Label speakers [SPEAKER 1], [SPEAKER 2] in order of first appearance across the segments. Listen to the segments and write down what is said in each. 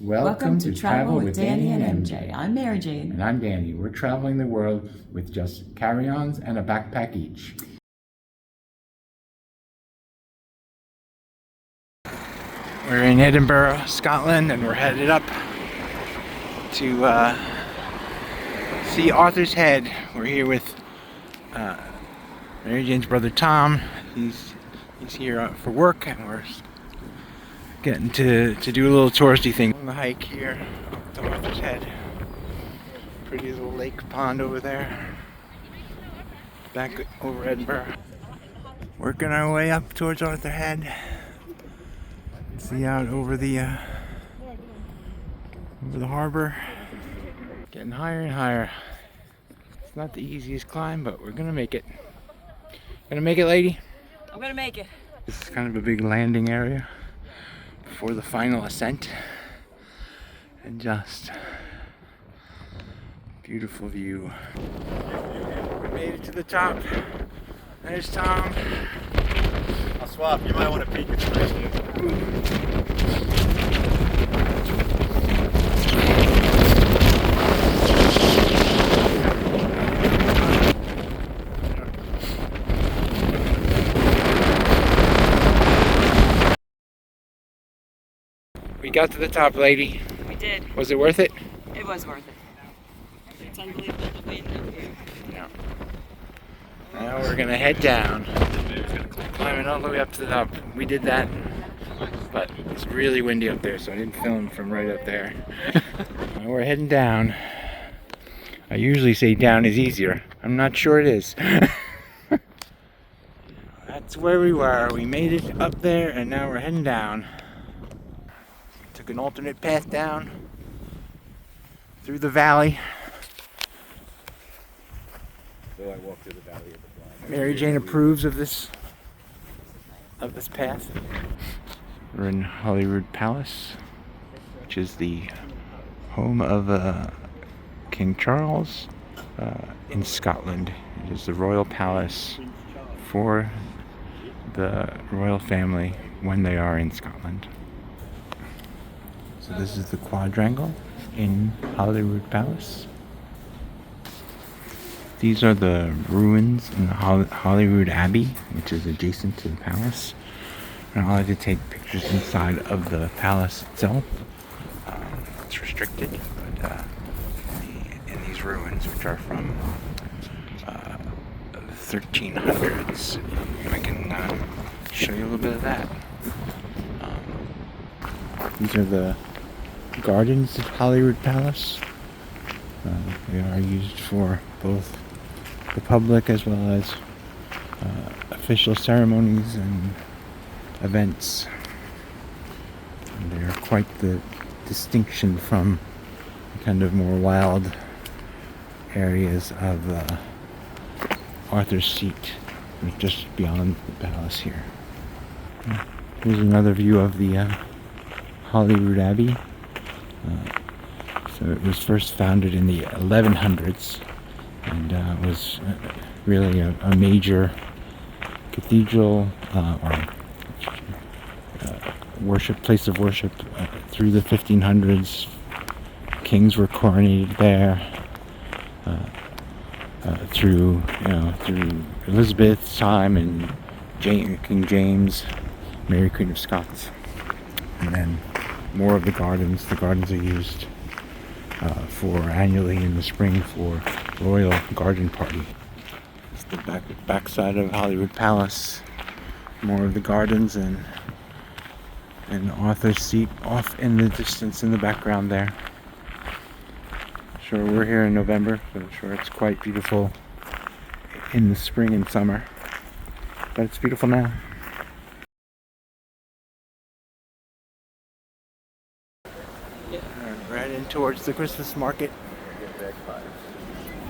[SPEAKER 1] Welcome to Travel with Danny and MJ. I'm Mary Jane.
[SPEAKER 2] And I'm Danny. We're traveling the world with just carry-ons and a backpack each. We're in Edinburgh, Scotland, and we're headed up to see Arthur's Head. We're here with Mary Jane's brother Tom. He's here for work, and we're getting to do a little touristy thing on the hike here up to Arthur's Head. Pretty little lake pond over there. Back over Edinburgh. Working our way up towards Arthur's Head. See out over the harbor. Getting higher and higher. It's not the easiest climb, but we're gonna make it. Gonna make it, lady?
[SPEAKER 1] I'm gonna make it.
[SPEAKER 2] This is kind of a big landing area before the final ascent, and just beautiful view. We made it to the top. There's Tom.
[SPEAKER 3] I'll swap. You might want to peek at the first.
[SPEAKER 2] We got to the top, lady.
[SPEAKER 1] We did.
[SPEAKER 2] Was it worth it?
[SPEAKER 1] It was worth it. It's unbelievable the wind up here.
[SPEAKER 2] Yeah. Now we're gonna head down. Climbing all the way up to the top. We did that, but it's really windy up there, so I didn't film from right up there. Now we're heading down. I usually say down is easier. I'm not sure it is. That's where we were. We made it up there, and now we're heading down. Took an alternate path down through the valley.
[SPEAKER 3] So I walked through the valley of the blind.
[SPEAKER 2] Mary Jane approves of this path. We're in Hollyrood Palace, which is the home of King Charles in Scotland. It is the royal palace for the royal family when they are in Scotland. So this is the quadrangle in Hollyrood Palace. These are the ruins in the Hollyrood Abbey, which is adjacent to the palace. We're not allowed to take pictures inside of the palace itself. It's restricted, but in these ruins, which are from the 1300s, I can show you a little bit of that. These are the gardens at Hollyrood Palace. They are used for both the public as well as official ceremonies and events. And they are quite the distinction from the kind of more wild areas of Arthur's Seat, just beyond the palace here. Here's another view of the Hollyrood Abbey. So it was first founded in the 1100s and was really a major cathedral or place of worship through the 1500s. Kings were coronated there through Elizabeth's time and King James, Mary Queen of Scots, and then more of the gardens. The gardens are used for annually in the spring for Royal Garden Party. It's the backside of Hollywood Palace. More of the gardens and Arthur's Seat off in the distance in the background there. Sure, we're here in November, so I'm sure it's quite beautiful in the spring and summer, but it's beautiful now. We're heading towards the Christmas market,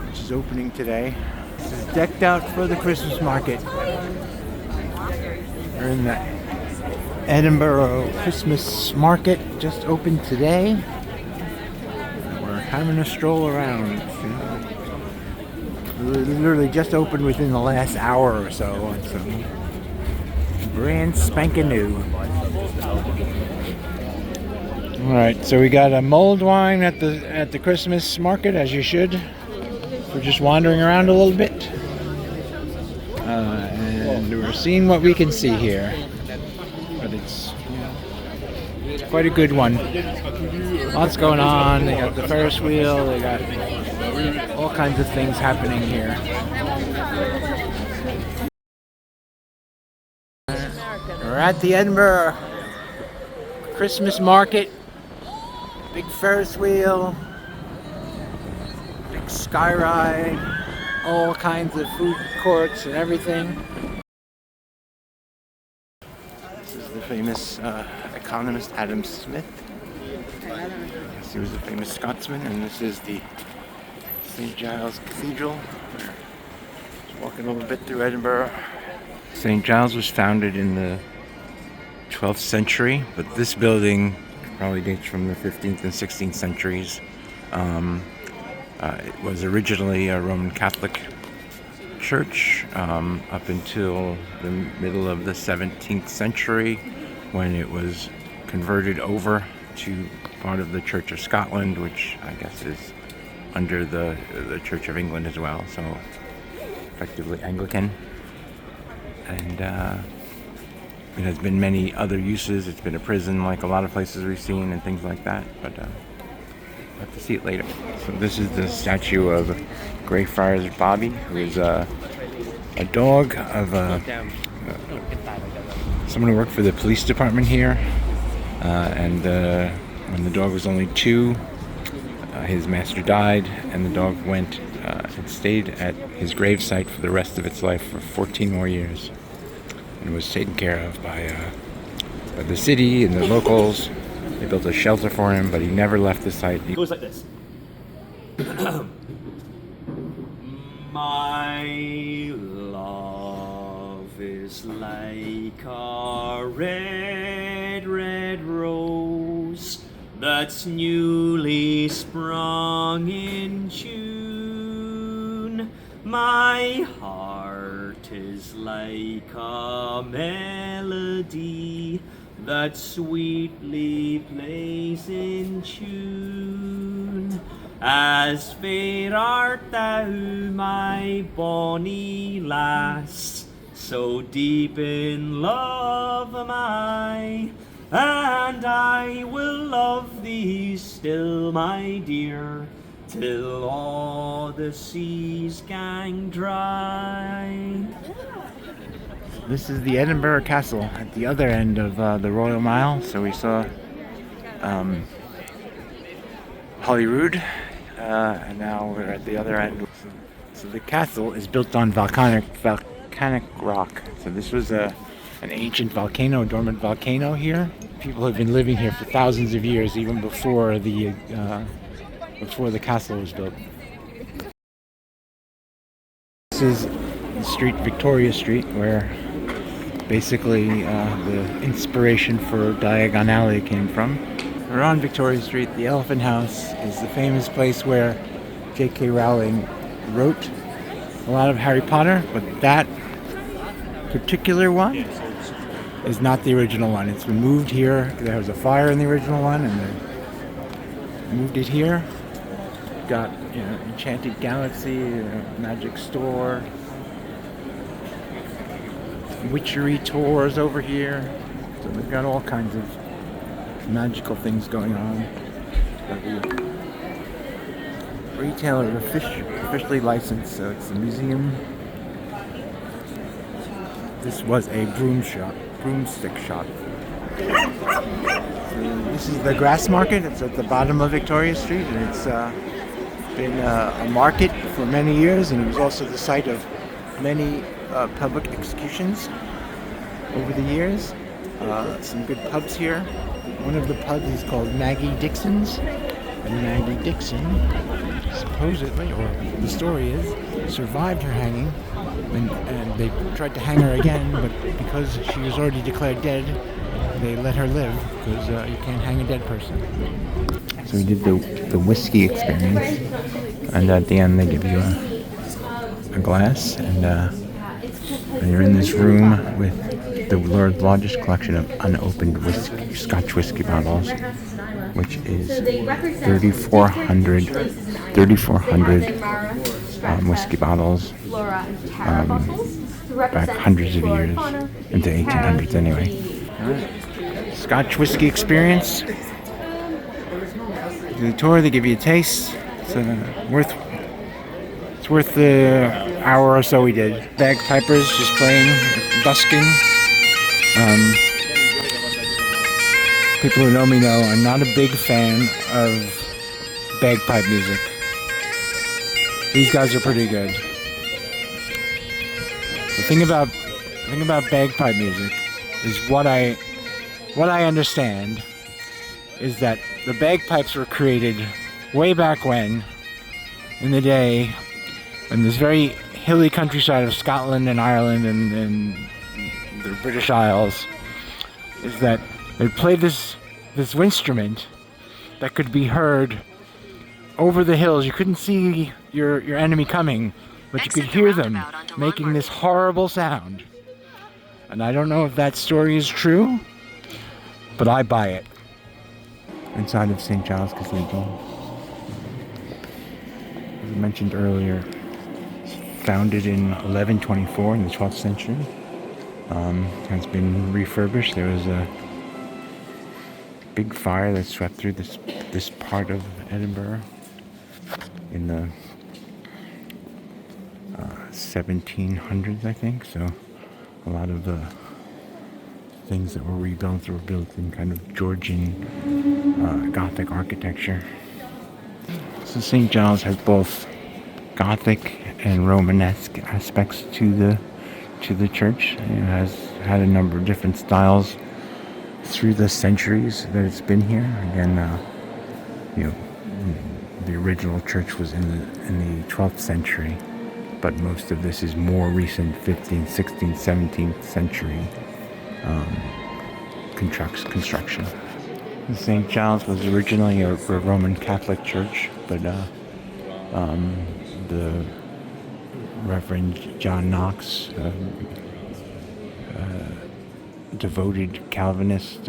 [SPEAKER 2] which is opening today. This is decked out for the Christmas market. We're in the Edinburgh Christmas market, just opened today. We're having a stroll around. Literally just opened within the last hour or so. It's brand spanking new. All right, so we got a mulled wine at the Christmas market, as you should. We're just wandering around a little bit, and we're seeing what we can see here. But it's quite a good one. Lots going on. They got the Ferris wheel. They got all kinds of things happening here. We're at the Edinburgh Christmas market. Big Ferris wheel, big sky ride, all kinds of food courts and everything. This is the famous economist Adam Smith. Yes, he was a famous Scotsman, and this is the St. Giles Cathedral. We're just walking a little bit through Edinburgh. St. Giles was founded in the 12th century, but this building probably dates from the 15th and 16th centuries. It was originally a Roman Catholic church up until the middle of the 17th century, when it was converted over to part of the Church of Scotland, which I guess is under the Church of England as well, so effectively Anglican. And it has been many other uses. It's been a prison, like a lot of places we've seen, and things like that. But we'll have to see it later. So this is the statue of Greyfriars Bobby, who is a dog of someone who worked for the police department here. And when the dog was only 2, his master died, and the dog went and stayed at his gravesite for the rest of its life for 14 more years. And was taken care of by the city and the locals. They built a shelter for him, but he never left the site.
[SPEAKER 4] It goes like this. My love is like a red, red rose that's newly sprung in June. My heart is like a melody that sweetly plays in tune. As fair art thou, my bonny lass, so deep in love am I, and I will love thee still, my dear, till all the seas gang dry.
[SPEAKER 2] This is the Edinburgh Castle at the other end of the Royal Mile. So we saw Hollyrood, and now we're at the other end. So the castle is built on volcanic rock. So this was an ancient volcano, a dormant volcano here. People have been living here for thousands of years, even before the castle was built. This is the street, Victoria Street, where basically the inspiration for Diagon Alley came from. We're on Victoria Street. The Elephant House is the famous place where J.K. Rowling wrote a lot of Harry Potter, but that particular one is not the original one. It's been moved here. There was a fire in the original one, and they moved it here. Got Enchanted Galaxy, Magic Store, witchery tours over here. So they've got all kinds of magical things going on. The retailer officially licensed, so it's a museum. This was a broomstick shop. So this is the grass market. It's at the bottom of Victoria Street, and it's been a market for many years, and it was also the site of many public executions over the years. Some good pubs here. One of the pubs is called Maggie Dixon's, and Maggie Dixon supposedly, or the story is, survived her hanging, and they tried to hang her again, but because she was already declared dead, they let her live, because you can't hang a dead person. So we did the whiskey experience, and at the end they give you a glass, and you're in this room with the world's largest collection of unopened Scotch whisky bottles. which is
[SPEAKER 5] So they represent
[SPEAKER 2] 3,400 whiskey bottles,
[SPEAKER 5] flora and terra bottles to
[SPEAKER 2] back
[SPEAKER 5] represent
[SPEAKER 2] hundreds of
[SPEAKER 5] flora and
[SPEAKER 2] years,
[SPEAKER 5] fauna,
[SPEAKER 2] into
[SPEAKER 5] terra
[SPEAKER 2] 1800s anyway. Scotch Whisky Experience. The tour, they give you a taste. It's worth the hour or so we did. Bagpipers just playing, busking. People who know me know I'm not a big fan of bagpipe music. These guys are pretty good. The thing about bagpipe music is what I understand is that the bagpipes were created way back when, in the day, in this very hilly countryside of Scotland and Ireland and the British Isles, is that they played this instrument that could be heard over the hills. You couldn't see your enemy coming, but you could hear them making this horrible sound. And I don't know if that story is true, but I buy it. Inside of St. Giles Cathedral, as I mentioned earlier, founded in 1124 in the 12th century, has been refurbished. There was a big fire that swept through this part of Edinburgh in the 1700s, I think. So a lot of the things that were rebuilt were built in kind of Georgian Gothic architecture. So St. Giles has both Gothic and Romanesque aspects to the church. It has had a number of different styles through the centuries that it's been here. Again, the original church was in the 12th century, but most of this is more recent 15th, 16th, 17th century construction. St. Giles was originally a Roman Catholic church, but the Reverend John Knox, devoted Calvinist,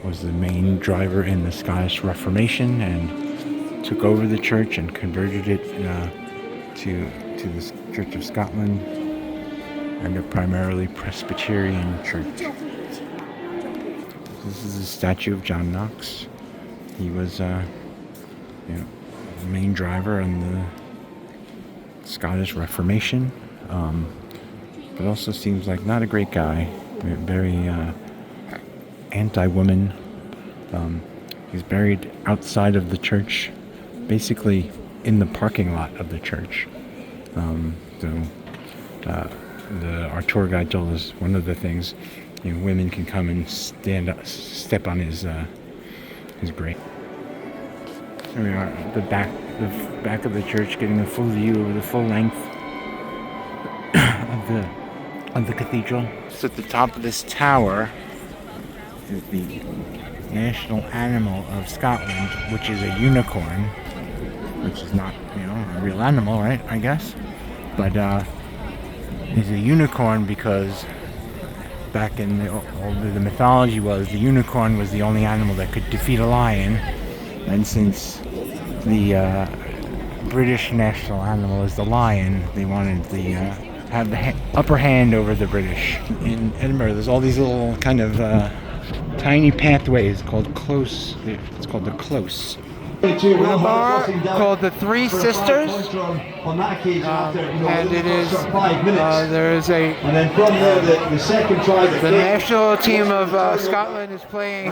[SPEAKER 2] was the main driver in the Scottish Reformation and took over the church and converted it to the Church of Scotland and a primarily Presbyterian church. This is a statue of John Knox. He was the main driver in the Scottish Reformation, but also seems like not a great guy, very anti-woman. He's buried outside of the church, basically in the parking lot of the church. Our tour guide told us one of the things, women can come and step on his grave. Here we are at the back of the church, getting a full view over the full length of the cathedral. So at the top of this tower is the national animal of Scotland, which is a unicorn, which is not, a real animal, right? I guess, but it's a unicorn because back in the mythology was the unicorn was the only animal that could defeat a lion, and since the British national animal is the lion, they wanted to have the upper hand over the British. In Edinburgh, there's all these little kind of tiny pathways called close. It's called the close. In a bar called the Three Sisters, and it is there is a the national team of Scotland is playing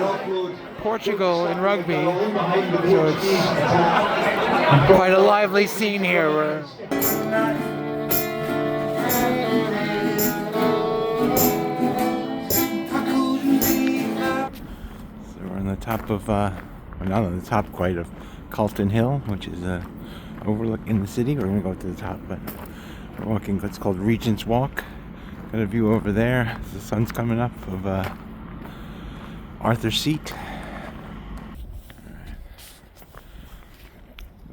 [SPEAKER 2] Portugal in rugby, so it's quite a lively scene here. So we're on the top of not on the top quite of Calton Hill, which is overlooking the city. We're going to go to the top, but we're walking what's called Regent's Walk. Got a view over there. The sun's coming up of Arthur's Seat.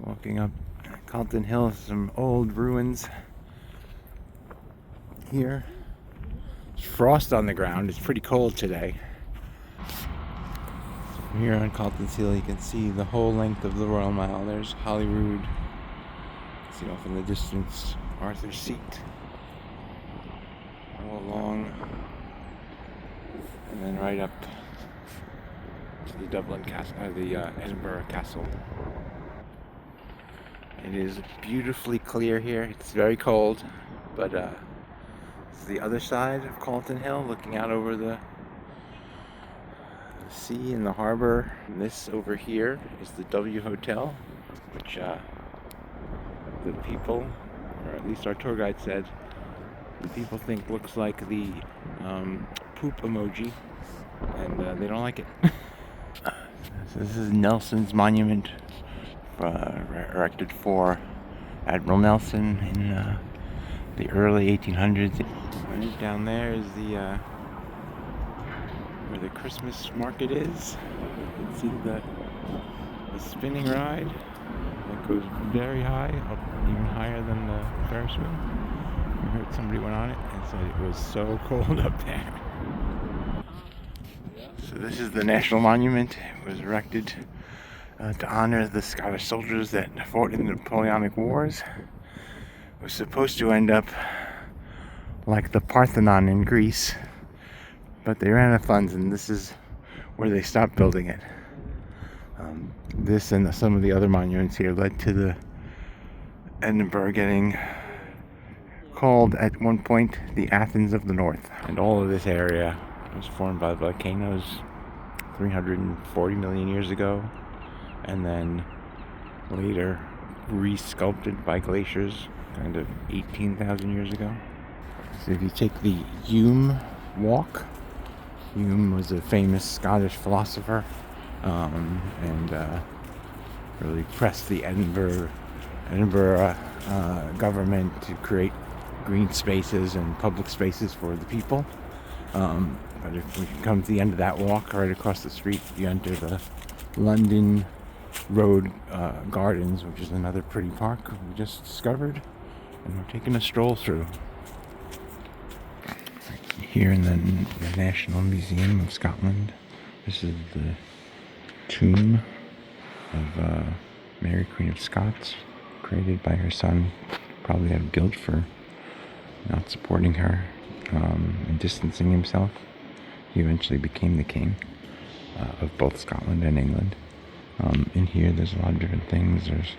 [SPEAKER 2] Walking up Calton Hill, some old ruins here. There's frost on the ground. It's pretty cold today. From here on Calton Hill, you can see the whole length of the Royal Mile. There's Hollywood. You can see off in the distance Arthur's Seat. All along. And then right up to the Dublin Castle, the Edinburgh Castle. It is beautifully clear here. It's very cold, but it's the other side of Calton Hill, looking out over the sea and the harbor. And this over here is the W Hotel, which the people, or at least our tour guide said, the people think looks like the poop emoji, and they don't like it. So this is Nelson's monument, erected for Admiral Nelson in the early 1800s. Right down there is the where the Christmas market is. You can see the spinning ride that goes very high, up even higher than the Ferris wheel. I heard somebody went on it and said it was so cold up there. So this is the National Monument. It was erected to honor the Scottish soldiers that fought in the Napoleonic Wars. It was supposed to end up like the Parthenon in Greece, but they ran out of funds, and this is where they stopped building it. This and some of the other monuments here led to the Edinburgh getting called at one point the Athens of the North. And all of this area was formed by volcanoes 340 million years ago, and then later re-sculpted by glaciers kind of 18,000 years ago. So if you take the Hume walk, Hume was a famous Scottish philosopher, and really pressed the Edinburgh government to create green spaces and public spaces for the people. But if we come to the end of that walk, right across the street, you enter the London Road Gardens, which is another pretty park we just discovered, and we're taking a stroll through. Here in the National Museum of Scotland, this is the tomb of Mary Queen of Scots, created by her son. Probably had guilt for not supporting her and distancing himself. He eventually became the king of both Scotland and England. In here there's a lot of different things. There's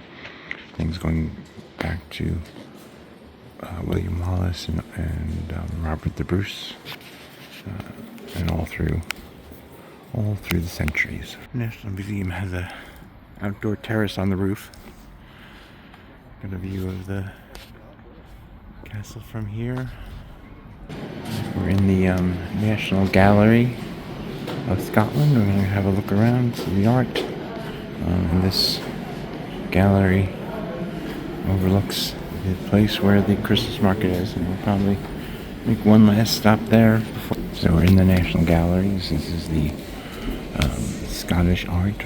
[SPEAKER 2] things going back to William Wallace and Robert the Bruce, and all through the centuries. The National Museum has a outdoor terrace on the roof. Got a view of the castle from here. We're in the National Gallery of Scotland. We're going to have a look around, see the art. And this gallery overlooks the place where the Christmas market is, and we'll probably make one last stop there before. So we're in the National Gallery. This is the Scottish art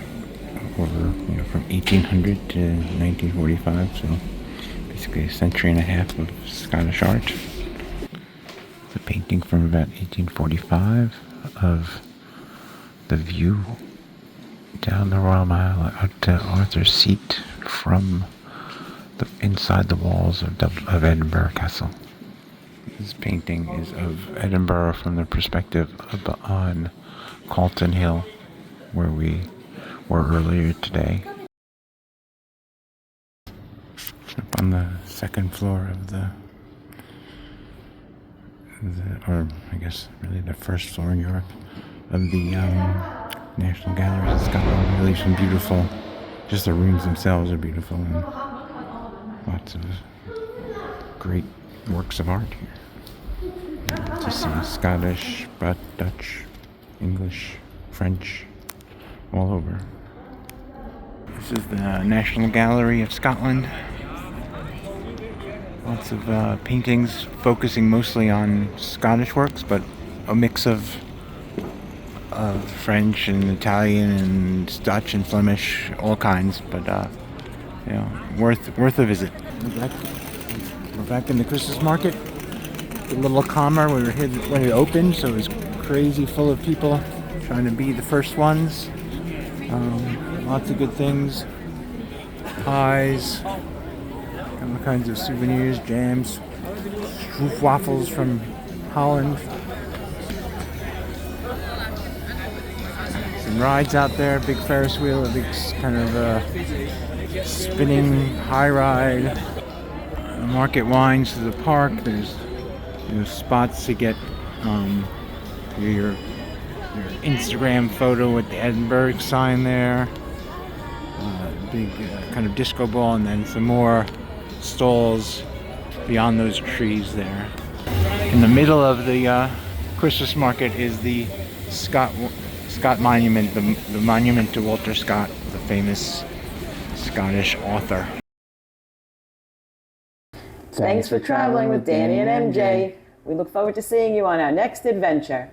[SPEAKER 2] over, from 1800 to 1945. So basically a century and a half of Scottish art. It's a painting from about 1845 of the view down the Royal Mile out to Arthur's Seat from inside the walls of Edinburgh Castle. This painting is of Edinburgh from the perspective on Calton Hill, where we were earlier today. Up on the second floor of or I guess really the first floor in Europe of the National Galleries of Scotland. Really some beautiful, just the rooms themselves are beautiful, and lots of great works of art here. To see Scottish, but Dutch, English, French, all over. This is the National Gallery of Scotland. Lots of paintings focusing mostly on Scottish works, but a mix of French and Italian and Dutch and Flemish, all kinds. But worth a visit. We're back in the Christmas market. A little calmer. We were here when it opened, so it was crazy full of people trying to be the first ones. Lots of good things. Pies. All kinds of souvenirs, jams. Waffles from Holland. Some rides out there. Big Ferris wheel. A big kind of spinning high ride. Market winds to the park. There's spots to get your Instagram photo with the Edinburgh sign there. Big kind of disco ball, and then some more stalls beyond those trees there. In the middle of the Christmas market is the Scott Monument, the monument to Walter Scott, the famous Scottish author.
[SPEAKER 6] Thanks for traveling with Danny and MJ. We look forward to seeing you on our next adventure.